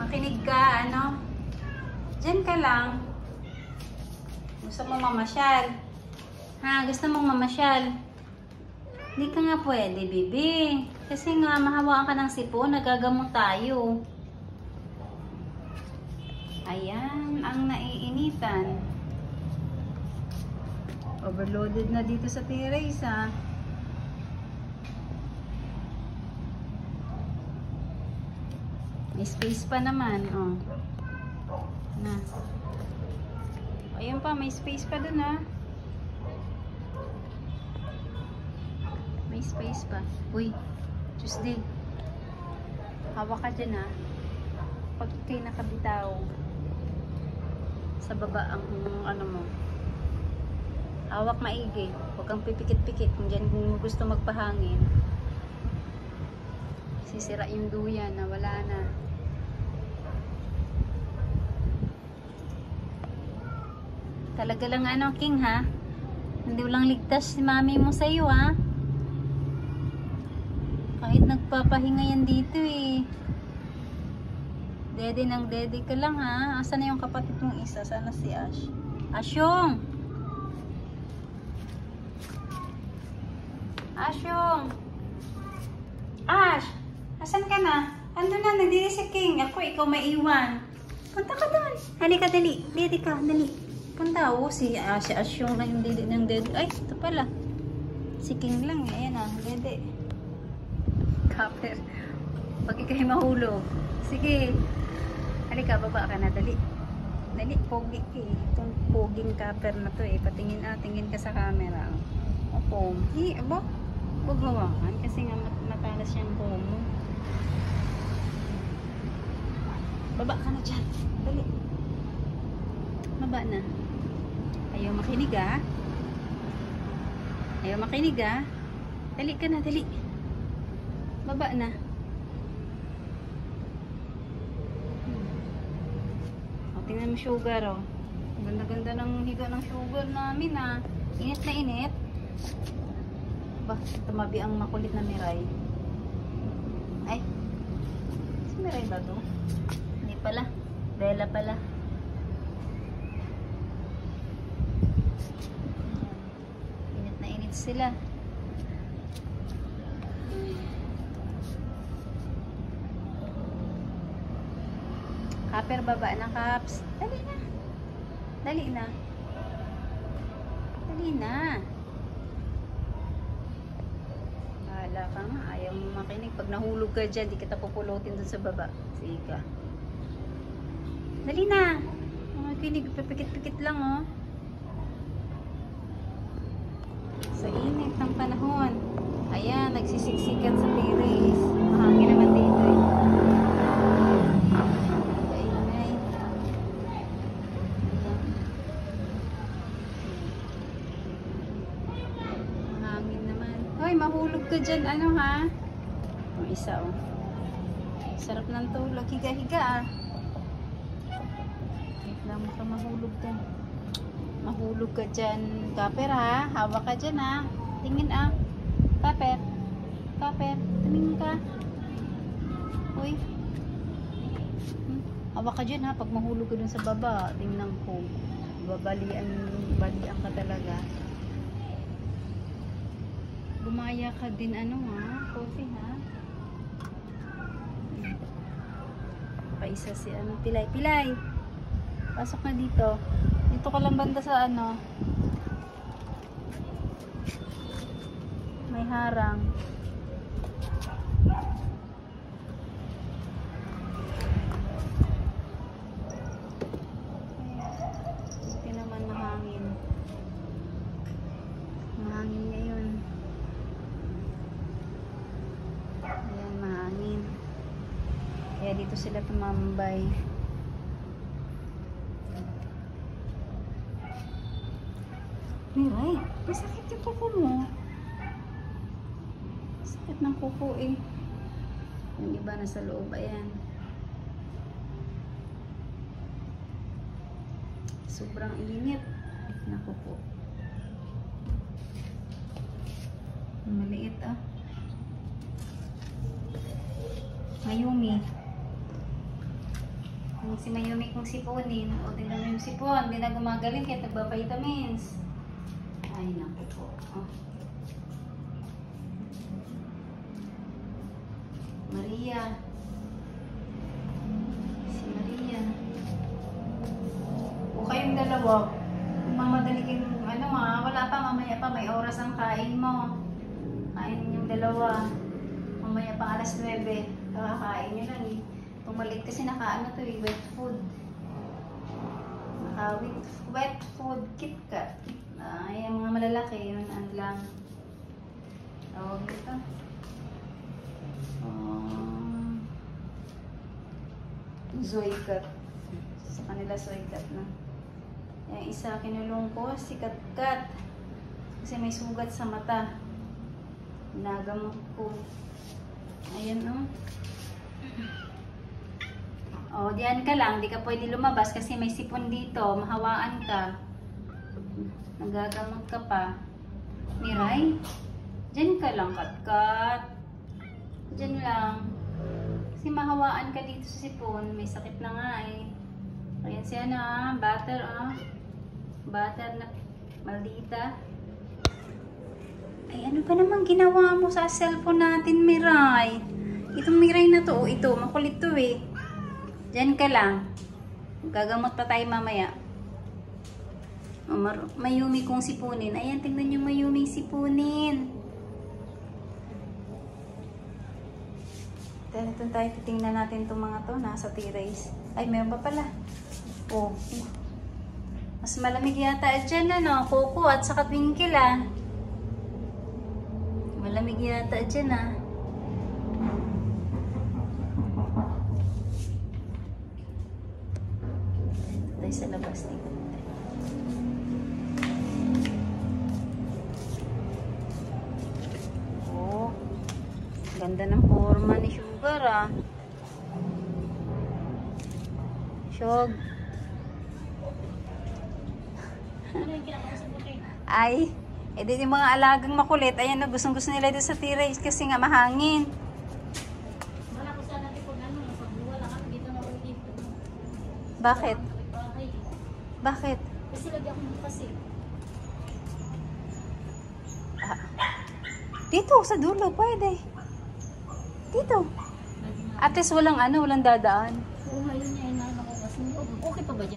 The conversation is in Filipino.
Makinig ka, ano? Diyan ka lang. Gusto mo mamasyal? Ha? Gusto mong mamasyal? Hindi ka nga pwede, bibi. Kasi nga, mahawaan ka ng sipon, nagagamot tayo. Ayan, ang naiinitan. Overloaded na dito sa Teresa. May space pa naman, oh. Na. Ayun pa, may space pa dun, ha. May space pa. Uy, Tuesday. Hawak ka dyan, ha. Pag kayo nakabitaw, sa baba ang ano mo. Hawak maigi. Huwag kang pipikit-pikit kung dyan kung gusto magpahangin. Sisira yung duyan na wala na. Talaga lang ano, King, ha? Hindi lang ligtas si mami mo sa'yo, ha? Kahit nagpapahinga yan dito, eh. Dede ng dede ka lang, ha? Asan na yung kapatid mong isa? Sana si Ash. Asyong! Asyong! Ash! Asan ka na? Ando na, nandito si King. Ako, ikaw maiwan. Punta ka doon. Halika, dali. Dede ka, dali. Punta, oh, si Asyong lang yung dede ng dede. Ay, ito pala. Si King lang, ayan, dede. Kapper. Pag ikay mahulog. Sige. Halika, baba ka na, dali. Dali, pogi eh. Itong poging kapper na to eh. Patingin tingin ka sa camera. Opo. Aba, huwag hawakan kasi nga matalas yung pomo. Baba ka na dyan. Dali. Baba na. Ayaw makinig, ah. Ayaw makinig, ah. Dali ka na, dali. Baba na. O, tingnan mo sugar, oh. Ganda-ganda ng higa ng sugar namin, ah. Init na init. Ba, tumabi ang makulit na Miray. Ay. Si Miray ba to? Hindi pala. Bella pala. Init na init sila. Kapper, baba na, Kaps. Dali na. Dali na. Dali na. Bahala ka nga. Ayaw mo makinig. Pag nahulog ka dyan, di kita pupulutin dun sa baba. Sige ka. Dali na. Makinig. Pipikit-pikit lang, oh. Sa init ng panahon. Ayan, nagsisiksikan sa terrace. Mahangin naman dito, eh. Mahulog ka dyan, ano, ha? O, isa, oh. Sarap ng tulog. Higa-higa, ah. Wait lang mo ka mahulog dyan. Mahulog ka dyan. Kapper, ha? Hawak ka dyan, ha? Tingin, ah. Kapper. Kapper. Tingin ka. Uy. Hawak ka dyan, ha? Pag mahulog ka dun sa baba, tingnan ko. Balian ka talaga. Gumaya ka din, ano, ha? Coffee, ha? Paisa si, ano, Pilay. Pilay! Pasok na dito. Dito ka lang banda sa, ano. May harang. Hindi naman mahangin. Mahangin ngayon. Ayan, mahangin. Kaya dito sila tumambay. Miray, masakit yung kuko mo. Sakit ng kuko, eh. Yung iba nasa loob, ayan. Sobrang init na kuko. Maliit, ah. Mayumi. Yung si Mayumi kong sipunin. O, tingnan mo yung sipon. Hindi na gumagaling kaya nagba-vitamins. Ay, naku po. Oh. Maria. Si Maria. O kayong dalawa. Mamadali kayong, wala pa, mamaya pa, may oras ang kain mo. Kain yung dalawa. Mamaya pa alas 9. Kakakain nyo lang eh. Pumalit kasi wet food. Wet food, KitKat. Ay, ang mga malalaki, yun, ano lang. Tawag ito. Zoycat. Sa kanila Zoycat na. Yung isa kinulong ko, si KatKat. Kasi may sugat sa mata. Nagamot ko. Ayan o. O, diyan ka lang. Di ka pwede lumabas kasi may sipon dito. Mahawaan ka. Nagagamot ka pa. Miray? Diyan ka lang, KatKat. Diyan lang. Kasi mahawaan ka dito sa sipon. May sakit na nga eh. Ayan siya na. Butter butter na maldita. Ay, ano ba naman ginawa mo sa cellphone natin, Miray? Itong Miray na to, ito, makulit to eh. Diyan ka lang. Gagamot pa tayo mamaya. Mayumi kong sipunin. Ayan, tingnan nyo Mayumi sipunin. Ito tayo, titingnan natin itong mga to. Nasa T-race. Ay, meron pa pala. Oh. Mas malamig yata dyan, Coco at saka Twinkle, Malamig yata dyan, Tayo sa labas dito. Oh. Ganda ng forma ni Sugar, Shog. Ay, edi yung mga alagang makulit, ayan na, gustong-gusto nila doon sa T-race kasi nga mahangin. Wala ko sana tipon wala kami dito na ulit dito. Bakit? Bakit? Kasi lagi akong bukas eh. Dito, sa dulo, pwede. Dito. At least walang walang dadaan. Oo, ngayon niya, ko kasi okay pa ba dyan?